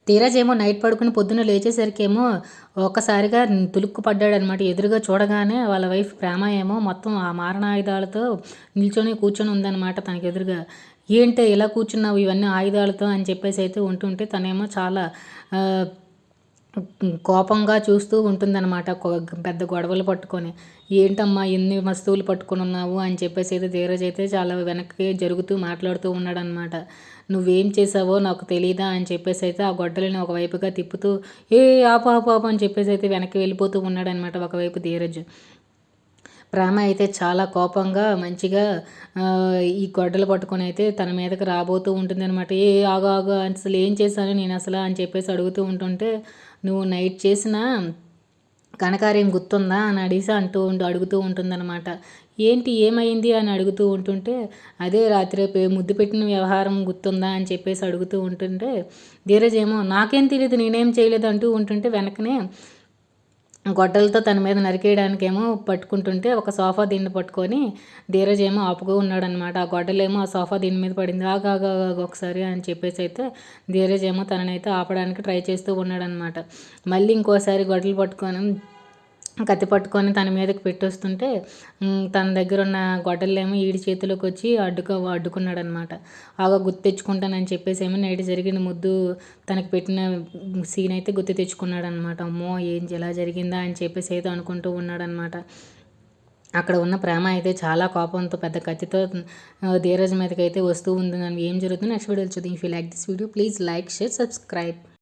ధీరజ్ ఏమో నైట్ పడుకొని పొద్దున్న లేచేసరికేమో ఒక్కసారిగా తులుక్కు పడ్డాడనమాట. ఎదురుగా చూడగానే వాళ్ళ వైఫ్ ప్రేమ ఏమో మొత్తం ఆ మారణాయుధాలతో కూర్చొని ఉందనమాట తనకెదురుగా. "ఏంటే ఇలా కూర్చున్నావు ఇవన్నీ ఆయుధాలతో" అని చెప్పేసైతే ఉంటుంటే తనేమో చాలా ఆహ్, కోపంగా చూస్తూ ఉంటుందనమాట. పెద్ద గొడవలు పట్టుకొని. "ఏంటమ్మా ఇన్ని వస్తువులు పట్టుకొనున్నావు" అని చెప్పేసైతే ధీరజ్ అయితే చాలా వెనక్కి జరుగుతూ మాట్లాడుతూ ఉన్నాడనమాట. "నువ్వేం చేశావో నాకు తెలీదా" అని చెప్పేసైతే ఆ గొడ్డలిని ఒకవైపుగా తిప్పుతూ, ఆపు ఆపు ఆపు" అని చెప్పేసైతే వెనక్కి వెళ్ళిపోతూ ఉన్నాడనమాట ఒకవైపు ధీరజ్. ప్రేమ అయితే చాలా కోపంగా మంచిగా ఈ గొడ్డలు పట్టుకొనైతే తన మీదకి రాబోతూ ఉంటుందనమాట. ఆగు ఆగు అసలు ఏం చేశాను నేనసల అని చెప్పేసి అడుగుతూ ఉంటుంటే, "నువ్వు నైట్ చేసిన ఘనకార్యం గుర్తుందా" అని అడుగుతూ ఉంటుందనమాట. "ఏంటి ఏమైంది" అని అడుగుతూ ఉంటుంటే, "అదే రాత్రి ముద్దు పెట్టిన వ్యవహారం గుర్తుందా" అని చెప్పేసి అడుగుతూ ఉంటుంటే, ధీరజ్ ఏమో "నాకేం తెలీదు నేనేం చేయలేదు" అంటూ ఉంటుంటే వెనకనే గొడ్డలతో తన మీద నరికేయడానికేమో పట్టుకుంటుంటే ఒక సోఫా దిండు పట్టుకొని ధీరజ్ ఏమో ఆపుతూ ఉన్నాడనమాట. ఆ గొడ్డలేమో ఆ సోఫా దిండు మీద పడింది. "ఆగు ఆగు ఆగు ఒకసారి" అని చెప్పేసైతే ధీరజ్ ఏమో తననైతే ఆపడానికి ట్రై చేస్తూ ఉన్నాడనమాట. మళ్ళీ ఇంకోసారి గొడ్డలు పట్టుకొని కత్తి పట్టుకొని తన మీదకి పెట్టొస్తుంటే తన దగ్గరున్న గొడ్డలేమో ఈడి చేతిలోకొచ్చి అడ్డుకున్నాడనమాట. గుర్తు తెచ్చుకుంటానని చెప్పేసేమో నైట్ జరిగిన ముద్దు తనకి పెట్టిన సీన్ అయితే గుర్తు తెచ్చుకున్నాడనమాట. అమ్మో! ఇలా జరిగిందా అని చెప్పేసి అయితే అనుకుంటూ ఉన్నాడనమాట. అక్కడ ఉన్న ప్రేమ అయితే చాలా కోపంతో పెద్ద కత్తితో ధీరజ్ మీదకైతే వస్తూ ఉంది. ఏం జరుగుతుందో నెక్స్ట్ వీడియోలో చూద్దాం. If you like this video please like, share, subscribe.